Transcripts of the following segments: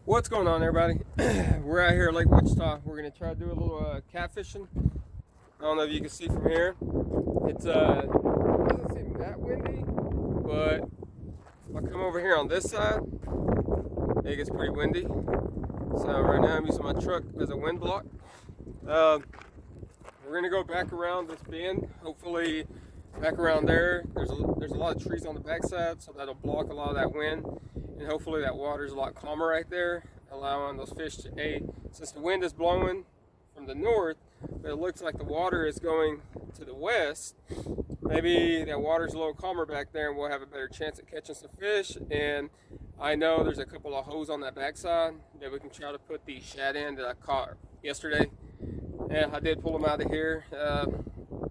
What's going on, everybody? We're out here at Lake Wichita. We're gonna try to do a little catfishing. I don't know if you can see from here. It doesn't seem that windy, but if I come over here on this side, it gets pretty windy. So right now I'm using my truck as a wind block. We're gonna go back around this bend. Hopefully, back around there. There's a lot of trees on the backside, so that'll block a lot of that wind. And hopefully that water's a lot calmer right there, allowing those fish to since the wind is blowing from the north, but it looks like the water is going to the west. Maybe that water's a little calmer back there and we'll have a better chance at catching some fish. And I know there's a couple of holes on that backside that we can try to put the shad in that I caught yesterday. And I did pull them out of here.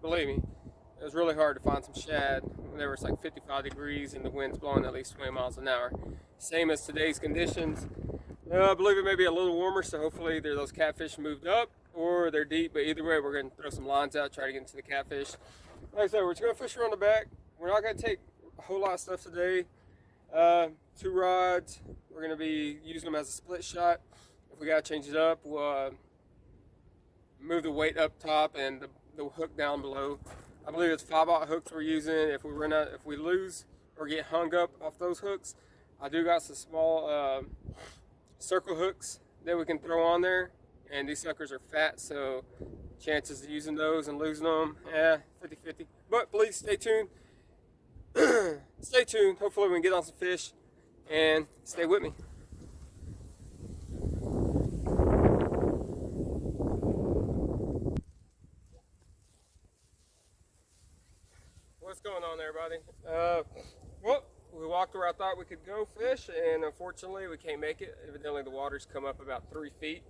Believe me, it was really hard to find some shad whenever it's like 55 degrees and the wind's blowing at least 20 miles an hour. Same as today's conditions. I believe it may be a little warmer, so hopefully those catfish moved up or they're deep, but either way, we're going to throw some lines out, try to get into the catfish. Like I said, we're just going to fish around the back. We're not going to take a whole lot of stuff today. 2 rods. We're going to be using them as a split shot. If we got to change it up, we'll move the weight up top and the hook down below. I believe it's 5/0 hooks we're using. If we lose or get hung up off those hooks, I do got some small circle hooks that we can throw on there, and these suckers are fat, so chances of using those and losing them, 50-50. But please stay tuned. Stay tuned. Hopefully we can get on some fish, and stay with me. What's going on, everybody? Well, we walked where I thought we could go fish, and unfortunately we can't make it. Evidently the water's come up about 3 feet.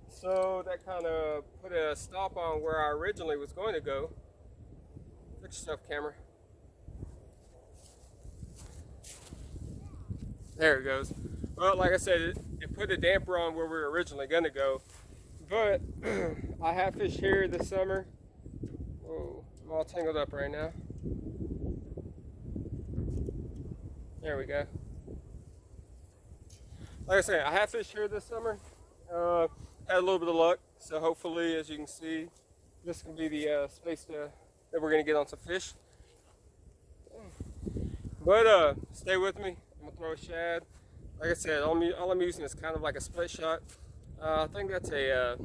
So that kind of put a stop on where I originally was going to go. Fix yourself, camera. There it goes. Well, like I said, it put a damper on where we were originally going to go. But I have fished here this summer. Whoa, I'm all tangled up right now. There we go. Like I said, I have fished here this summer. Had a little bit of luck, so hopefully, as you can see, this can be the space that we're gonna get on some fish. But stay with me. I'm gonna throw a shad. Like I said, all I'm using is kind of like a split shot. I think that's a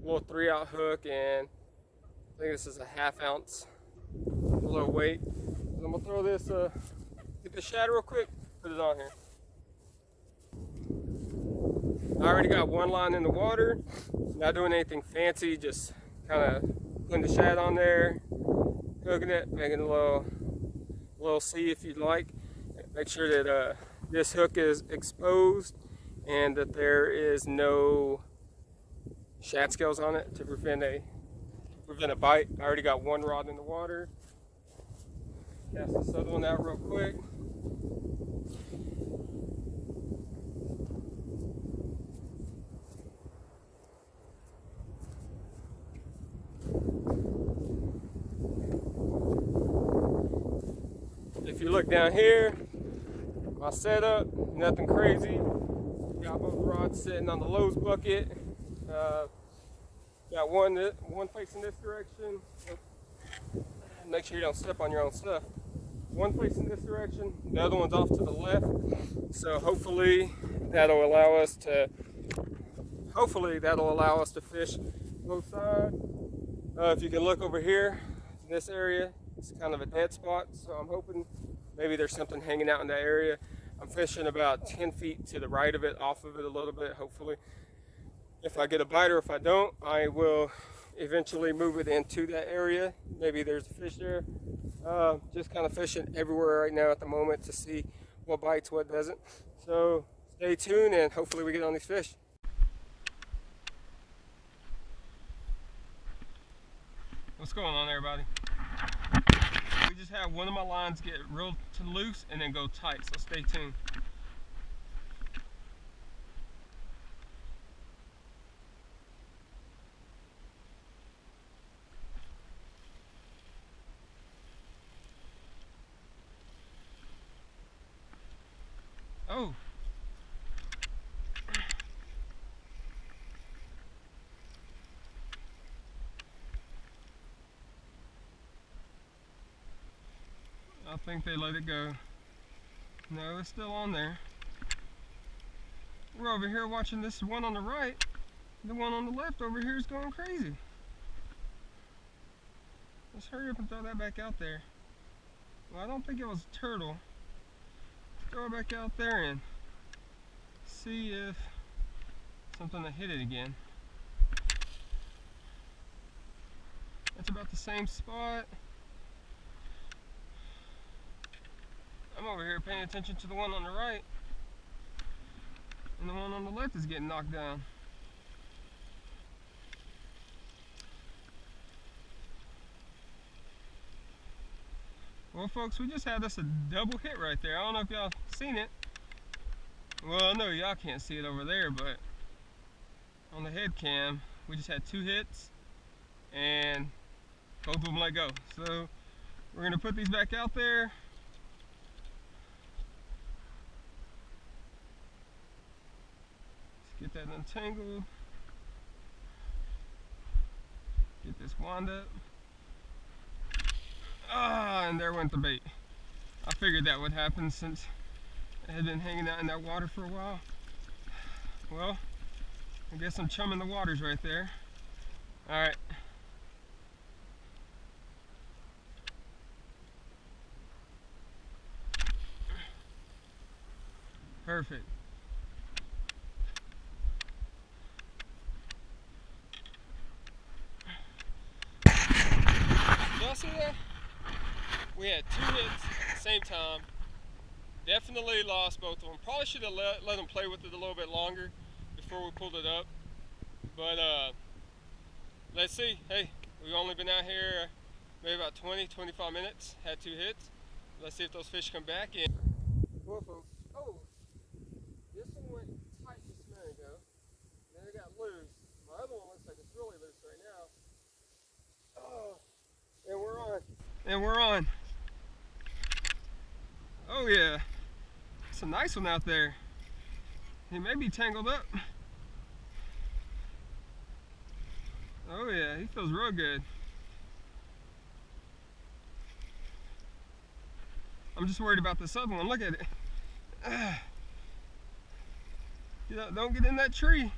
little 3/0 hook, and I think this is a 1/2 ounce, a little weight. So I'm gonna throw this. Get the shad real quick, put it on here. I already got one line in the water, not doing anything fancy, just kind of putting the shad on there, hooking it, making a little C if you'd like. Make sure that this hook is exposed and that there is no shad scales on it to prevent a bite. I already got one rod in the water. Cast this other one out real quick. If you look down here, my setup, nothing crazy. Got both rods sitting on the Lowe's bucket. Got one facing this direction. Make sure you don't step on your own stuff. One facing this direction, the other one's off to the left. So hopefully that'll allow us to fish both sides. If you can look over here, this area, it's kind of a dead spot. So I'm hoping maybe there's something hanging out in that area. I'm fishing about 10 feet to the right of it, off of it a little bit, hopefully. If I get a bite or if I don't, I will eventually move it into that area. Maybe there's a fish there. Just kind of fishing everywhere right now at the moment to see what bites, what doesn't. So stay tuned and hopefully we get on these fish. What's going on, everybody? We just had one of my lines get real loose and then go tight, so stay tuned. Oh, think they let it go. No, it's still on there. We're over here watching this one on the right. The one on the left over here is going crazy. Let's hurry up and throw that back out there. Well, I don't think it was a turtle. Let's throw it back out there and see if something will hit it again. That's about the same spot. I'm over here paying attention to the one on the right, and the one on the left is getting knocked down. Well, folks, we just had us a double hit right there. I don't know if y'all seen it. Well, I know y'all can't see it over there, but on the head cam, we just had 2 hits, and both of them let go. So we're gonna put these back out there. Let's get that untangled. Get this wound up. Ah, and there went the bait. I figured that would happen since it had been hanging out in that water for a while. Well, I guess I'm chumming the waters right there. Alright. Perfect. Y'all see that? We had 2 hits at the same time. Definitely lost both of them. Probably should have let them play with it a little bit longer before we pulled it up. But let's see. Hey, we've only been out here maybe about 20-25 minutes. Had 2 hits. Let's see if those fish come back in. Well, folks. Oh, this one went tight just a minute ago. Then it got loose. My other one looks like it's really loose right now. Oh, and we're on. And we're on. Oh yeah, it's a nice one out there. He may be tangled up. Oh yeah, he feels real good. I'm just worried about this other one. Look at it. Don't get in that tree.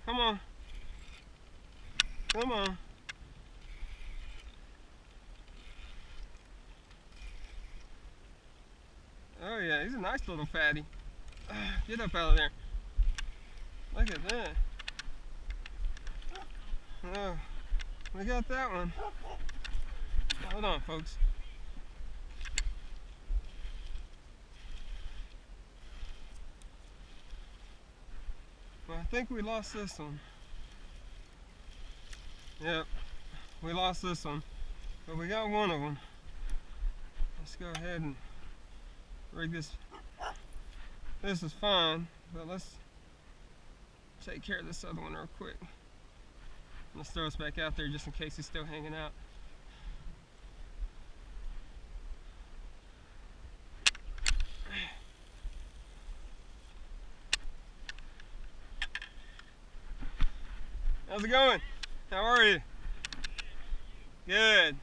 Come on. Come on. Oh yeah, he's a nice little fatty. Get up out of there. Look at that. Oh, we got that one. Hold on, folks. Well, I think we lost this one. Yep, we lost this one. But we got one of them. Let's go ahead and rig this. This is fine, but let's take care of this other one real quick. Let's throw us back out there just in case he's still hanging out. How's it going? How are you? Good.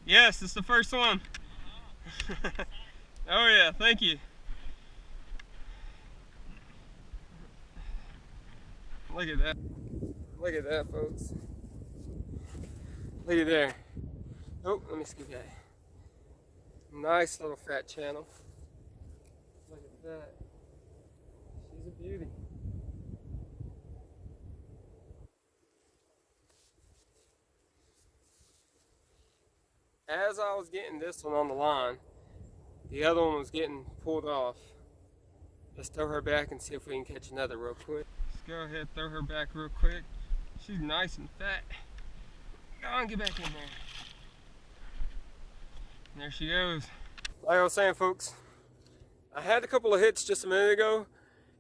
Yes, it's the first one. Oh yeah, thank you. Look at that. Look at that, folks. Look at there. Oh, let me scoop that. Nice little fat channel. Look at that. She's a beauty. As I was getting this one on the line, the other one was getting pulled off. Let's throw her back and see if we can catch another real quick. Let's go ahead and throw her back real quick. She's nice and fat. Go on, get back in there. And there she goes. Like I was saying, folks, I had a couple of hits just a minute ago,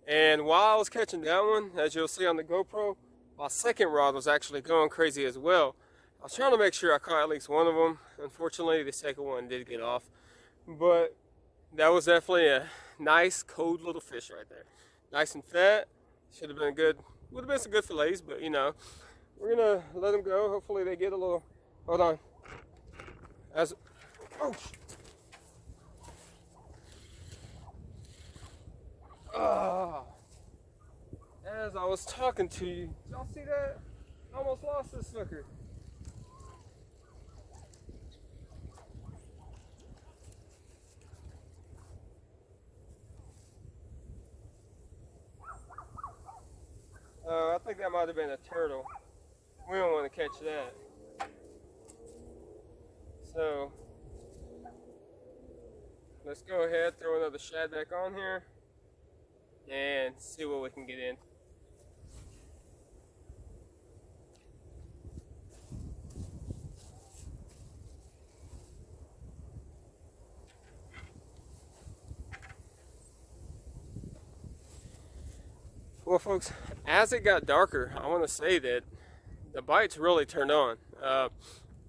and while I was catching that one, as you'll see on the GoPro, my second rod was actually going crazy as well. I was trying to make sure I caught at least one of them. Unfortunately, the second one did get off. But that was definitely a nice, cold little fish right there. Nice and fat. Should have been good. Would have been some good fillets, but you know, we're gonna let them go. Hopefully they get a little. Hold on. Oh. Oh. As I was talking to you, y'all see that? I almost lost this sucker. I think that might have been a turtle. We don't want to catch that. So let's go ahead, throw another shad back on here and see what we can get in. Well, folks, as it got darker, I want to say that the bites really turned on.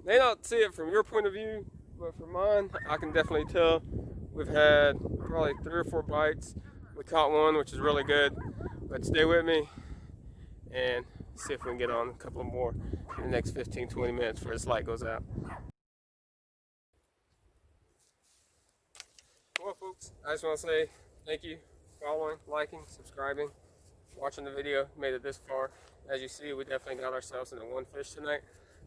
May not see it from your point of view, but from mine, I can definitely tell. We've had probably 3 or 4 bites. We caught one, which is really good. But stay with me and see if we can get on a couple more in the next 15-20 minutes before this light goes out. Well, folks, I just want to say thank you for following, liking, subscribing, watching the video, made it this far. As you see, we definitely got ourselves into one fish tonight.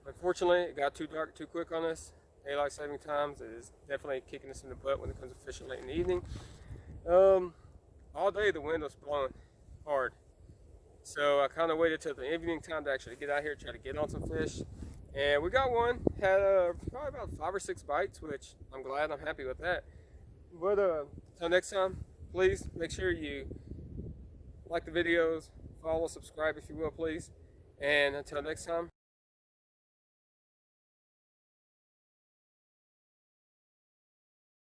Unfortunately, it got too dark too quick on us. Daylight saving times is definitely kicking us in the butt when it comes to fishing late in the evening. All day the wind was blowing hard. So I kind of waited till the evening time to actually get out here, try to get on some fish. And we got one, had probably about 5 or 6 bites, which I'm glad, I'm happy with that. But until next time, please make sure you like the videos, follow, subscribe if you will, please. And until next time.